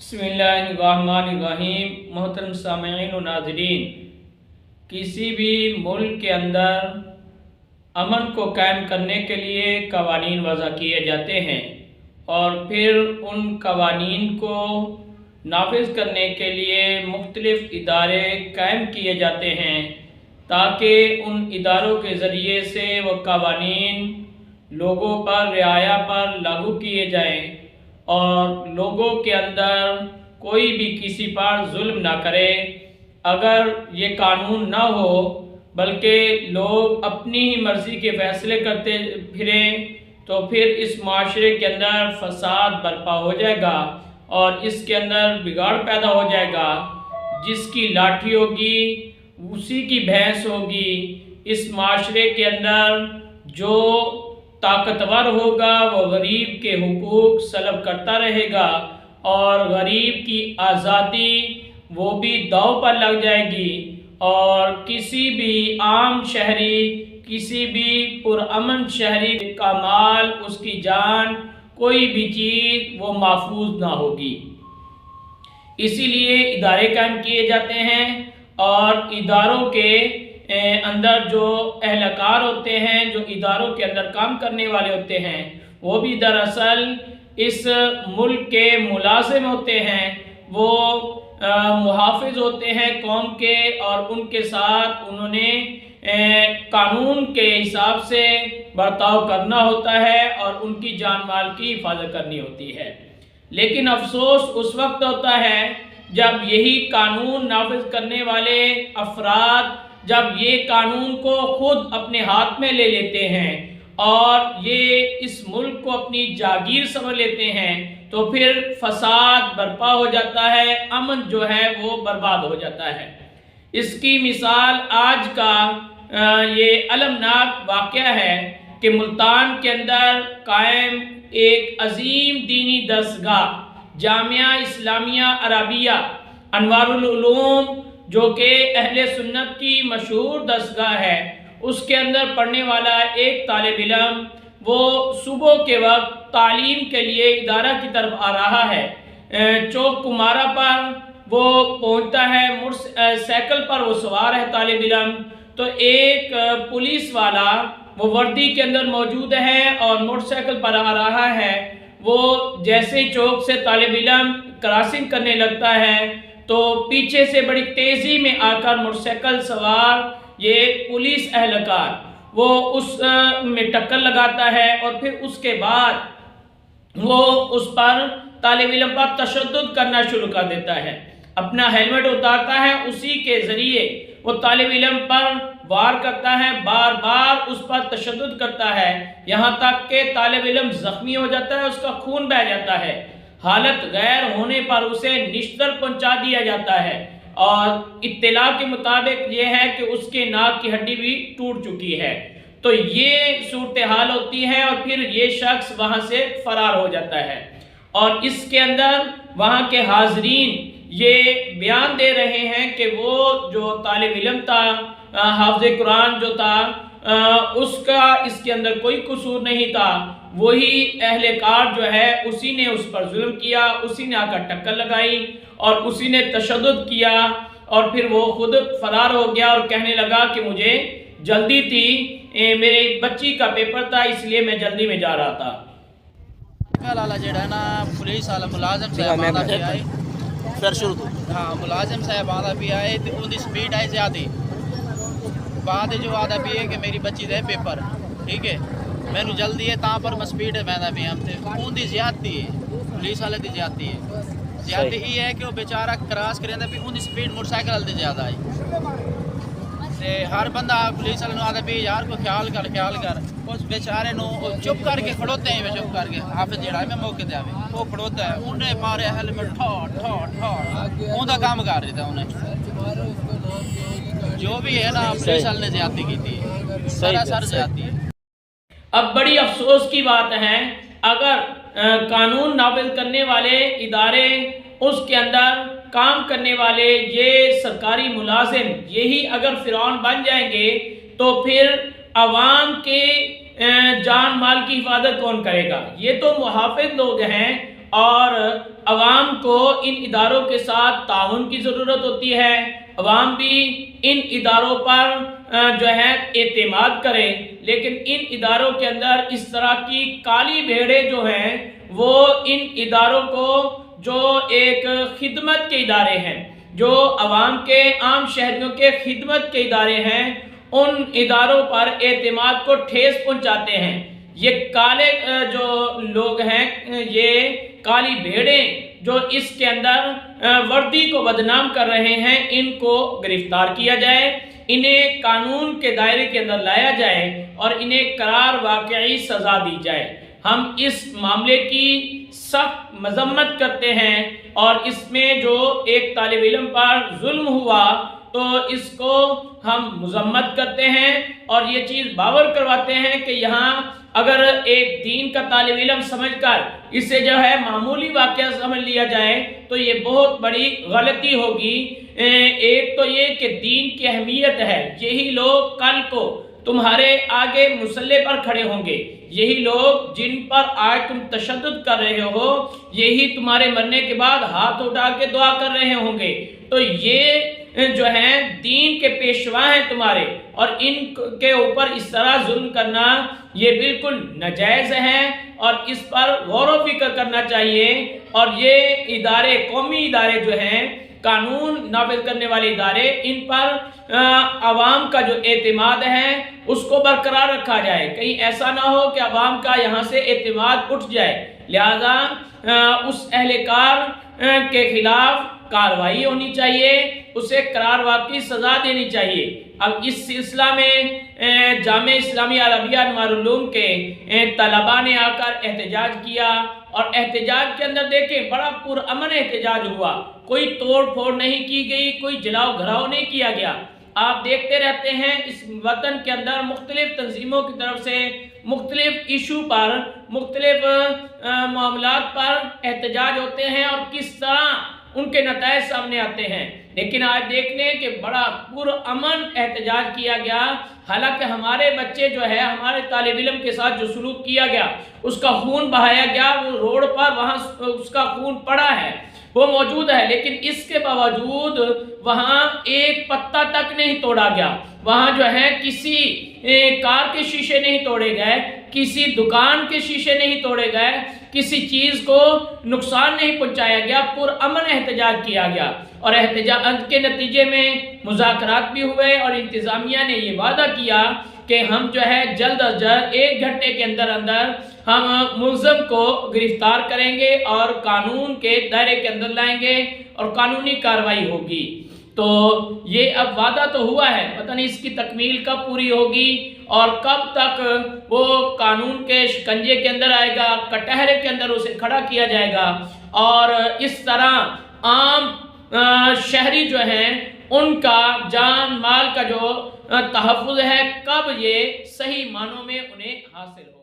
بسم اللہ الرحمن الرحیم۔ محترم سامعین و ناظرین، کسی بھی ملک کے اندر امن کو قائم کرنے کے لیے قوانین وضع کیے جاتے ہیں اور پھر ان قوانین کو نافذ کرنے کے لیے مختلف ادارے قائم کیے جاتے ہیں تاکہ ان اداروں کے ذریعے سے وہ قوانین لوگوں پر رعایا پر لاگو کیے جائیں اور لوگوں کے اندر کوئی بھی کسی پر ظلم نہ کرے۔ اگر یہ قانون نہ ہو بلکہ لوگ اپنی ہی مرضی کے فیصلے کرتے پھریں تو پھر اس معاشرے کے اندر فساد برپا ہو جائے گا اور اس کے اندر بگاڑ پیدا ہو جائے گا۔ جس کی لاٹھی ہوگی اسی کی بھینس ہوگی۔ اس معاشرے کے اندر جو طاقتور ہوگا وہ غریب کے حقوق سلب کرتا رہے گا اور غریب کی آزادی وہ بھی داؤ پر لگ جائے گی اور کسی بھی عام شہری، کسی بھی پرامن شہری کا مال، اس کی جان، کوئی بھی چیز وہ محفوظ نہ ہوگی۔ اسی لیے ادارے قائم کیے جاتے ہیں اور اداروں کے اندر جو اہلکار ہوتے ہیں، جو اداروں کے اندر کام کرنے والے ہوتے ہیں، وہ بھی دراصل اس ملک کے ملازم ہوتے ہیں، وہ محافظ ہوتے ہیں قوم کے اور ان کے ساتھ انہوں نے قانون کے حساب سے برتاؤ کرنا ہوتا ہے اور ان کی جان مال کی حفاظت کرنی ہوتی ہے۔ لیکن افسوس اس وقت ہوتا ہے جب یہی قانون نافذ کرنے والے افراد جب یہ قانون کو خود اپنے ہاتھ میں لے لیتے ہیں اور یہ اس ملک کو اپنی جاگیر سمجھ لیتے ہیں تو پھر فساد برپا ہو جاتا ہے، امن جو ہے وہ برباد ہو جاتا ہے۔ اس کی مثال آج کا یہ المناک واقعہ ہے کہ ملتان کے اندر قائم ایک عظیم دینی درسگاہ جامعہ اسلامیہ عربیہ انوار العلوم جو کہ اہل سنت کی مشہور درسگاہ ہے، اس کے اندر پڑھنے والا ایک طالب علم وہ صبح کے وقت تعلیم کے لیے ادارہ کی طرف آ رہا ہے۔ چوک کمارا پر وہ پہنچتا ہے، سائیکل پر وہ سوار ہے طالب علم، تو ایک پولیس والا وہ وردی کے اندر موجود ہے اور موٹر سائیکل پر آ رہا ہے۔ وہ جیسے چوک سے طالب علم کراسنگ کرنے لگتا ہے تو پیچھے سے بڑی تیزی میں آ کر موٹر سائیکل سوار یہ پولیس اہلکار وہ اس میں ٹکر لگاتا ہے اور پھر اس کے بعد وہ اس پر طالب علم پر تشدد کرنا شروع کر دیتا ہے۔ اپنا ہیلمٹ اتارتا ہے، اسی کے ذریعے وہ طالب علم پر وار کرتا ہے، بار بار اس پر تشدد کرتا ہے، یہاں تک کہ طالب علم زخمی ہو جاتا ہے، اس کا خون بہہ جاتا ہے۔ حالت غیر ہونے پر اسے نشتر پہنچا دیا جاتا ہے اور اطلاع کے مطابق یہ ہے کہ اس کے ناک کی ہڈی بھی ٹوٹ چکی ہے۔ تو یہ صورتحال ہوتی ہے اور پھر یہ شخص وہاں سے فرار ہو جاتا ہے اور اس کے اندر وہاں کے حاضرین یہ بیان دے رہے ہیں کہ وہ جو طالب علم تھا، حافظ قرآن جو تھا، اس کا اس کے اندر کوئی قصور نہیں تھا، وہی اہلکار جو ہے اسی نے اس پر ظلم کیا، اسی نے آ کر ٹکر لگائی اور اسی نے تشدد کیا اور پھر وہ خود فرار ہو گیا اور کہنے لگا کہ مجھے جلدی تھی، میرے بچی کا پیپر تھا اس لیے میں جلدی میں جا رہا تھا۔ پولیس والا ملازم صاحب آدھا بھی آئے، پھر شروع تو ہاں ملازم صاحب آدھا بھی آئے تو ان کی سپیڈ آئی زیادہ، بعد جو آدھا بھی ہے کہ میری بچی دے پیپر، ٹھیک ہے میں نے جلدی ہے تاں پر میں سپیڈ ہے میں بھی ہم تے ان دی زیادتی ہے، پولیس والے دی زیادتی ہے۔ زیادتی یہ ہے کہ وہ بیچارہ کراس کریں بھی ان دی سپیڈ موٹر سائیکل والے دی زیادہ آئی تے ہر بندہ پولیس والے آدھا بھی یار کو خیال کر اس بیچارے نو چپ کر کے کھڑوتے ہیں، چپ کر کے حافظ جڑا ہے میں موقع دے آوے وہ کھڑوتا ہے، انہیں مارے ہیلمٹ ان کا کام کر رہی تھا انہیں جو بھی ہے نا پولیس والے نے زیادتی کی تھی، سراسر زیادتی ہے۔ اب بڑی افسوس کی بات ہے اگر قانون نافذ کرنے والے ادارے، اس کے اندر کام کرنے والے یہ سرکاری ملازم یہی اگر فرعون بن جائیں گے تو پھر عوام کے جان مال کی حفاظت کون کرے گا؟ یہ تو محافظ لوگ ہیں اور عوام کو ان اداروں کے ساتھ تعاون کی ضرورت ہوتی ہے، عوام بھی ان اداروں پر جو ہے اعتماد کرے، لیکن ان اداروں کے اندر اس طرح کی کالی بھیڑیں جو ہیں وہ ان اداروں کو، جو ایک خدمت کے ادارے ہیں، جو عوام کے، عام شہریوں کے خدمت کے ادارے ہیں، ان اداروں پر اعتماد کو ٹھیس پہنچاتے ہیں۔ یہ کالے جو لوگ ہیں، یہ کالی بھیڑیں جو اس کے اندر وردی کو بدنام کر رہے ہیں، ان کو گرفتار کیا جائے، انہیں قانون کے دائرے کے اندر لایا جائے اور انہیں قرار واقعی سزا دی جائے۔ ہم اس معاملے کی سخت مذمت کرتے ہیں اور اس میں جو ایک طالب علم پر ظلم ہوا تو اس کو ہم مذمت کرتے ہیں اور یہ چیز باور کرواتے ہیں کہ یہاں اگر ایک دین کا طالب علم سمجھ کر اسے جو ہے معمولی واقعہ سمجھ لیا جائے تو یہ بہت بڑی غلطی ہوگی۔ ایک تو یہ کہ دین کی اہمیت ہے، یہی لوگ کل کو تمہارے آگے مسلح پر کھڑے ہوں گے، یہی لوگ جن پر آج تم تشدد کر رہے ہو، یہی تمہارے مرنے کے بعد ہاتھ اٹھا کے دعا کر رہے ہوں گے۔ تو یہ جو ہیں دین کے پیشوا ہیں تمہارے، اور ان کے اوپر اس طرح ظلم کرنا یہ بالکل ناجائز ہے اور اس پر غور و فکر کرنا چاہیے۔ اور یہ ادارے، قومی ادارے جو ہیں، قانون نافذ کرنے والے ادارے، ان پر عوام کا جو اعتماد ہے اس کو برقرار رکھا جائے، کہیں ایسا نہ ہو کہ عوام کا یہاں سے اعتماد اٹھ جائے۔ لہذا اس اہلکار کے خلاف کارروائی ہونی چاہیے، اسے قرار واقعی سزا دینی چاہیے۔ اب اس سلسلہ میں جامعہ اسلامیہ عربیہ انوار العلوم کے طلباء نے آ کر احتجاج کیا، اور احتجاج کے اندر دیکھیں بڑا پرامن احتجاج ہوا، کوئی توڑ پھوڑ نہیں کی گئی، کوئی جلاؤ گھراؤ نہیں کیا گیا۔ آپ دیکھتے رہتے ہیں اس وطن کے اندر مختلف تنظیموں کی طرف سے مختلف ایشو پر، مختلف معاملات پر احتجاج ہوتے ہیں اور کس طرح ان کے نتائج سامنے آتے ہیں، لیکن آج دیکھ لیں کہ بڑا پرامن احتجاج کیا گیا، حالانکہ ہمارے بچے جو ہے، ہمارے طالب علم کے ساتھ جو سلوک کیا گیا، اس کا خون بہایا گیا، وہ روڈ پر وہاں اس کا خون پڑا ہے، وہ موجود ہے، لیکن اس کے باوجود وہاں ایک پتا تک نہیں توڑا گیا، وہاں جو ہے کسی کار کے شیشے نہیں توڑے گئے، کسی دکان کے شیشے نہیں توڑے گئے، کسی چیز کو نقصان نہیں پہنچایا گیا، پرامن احتجاج کیا گیا، اور احتجاج کے نتیجے میں مذاکرات بھی ہوئے اور انتظامیہ نے یہ وعدہ کیا کہ ہم جو ہے جلد از جلد 1 گھنٹے کے اندر اندر ہم ملزم کو گرفتار کریں گے اور قانون کے دائرے کے اندر لائیں گے اور قانونی کارروائی ہوگی۔ تو یہ اب وعدہ تو ہوا ہے، پتہ نہیں اس کی تکمیل کب پوری ہوگی اور کب تک وہ قانون کے شکنجے کے اندر آئے گا، کٹہرے کے اندر اسے کھڑا کیا جائے گا، اور اس طرح عام شہری جو ہیں ان کا جان مال کا جو تحفظ ہے، کب یہ صحیح معنوں میں انہیں حاصل ہو۔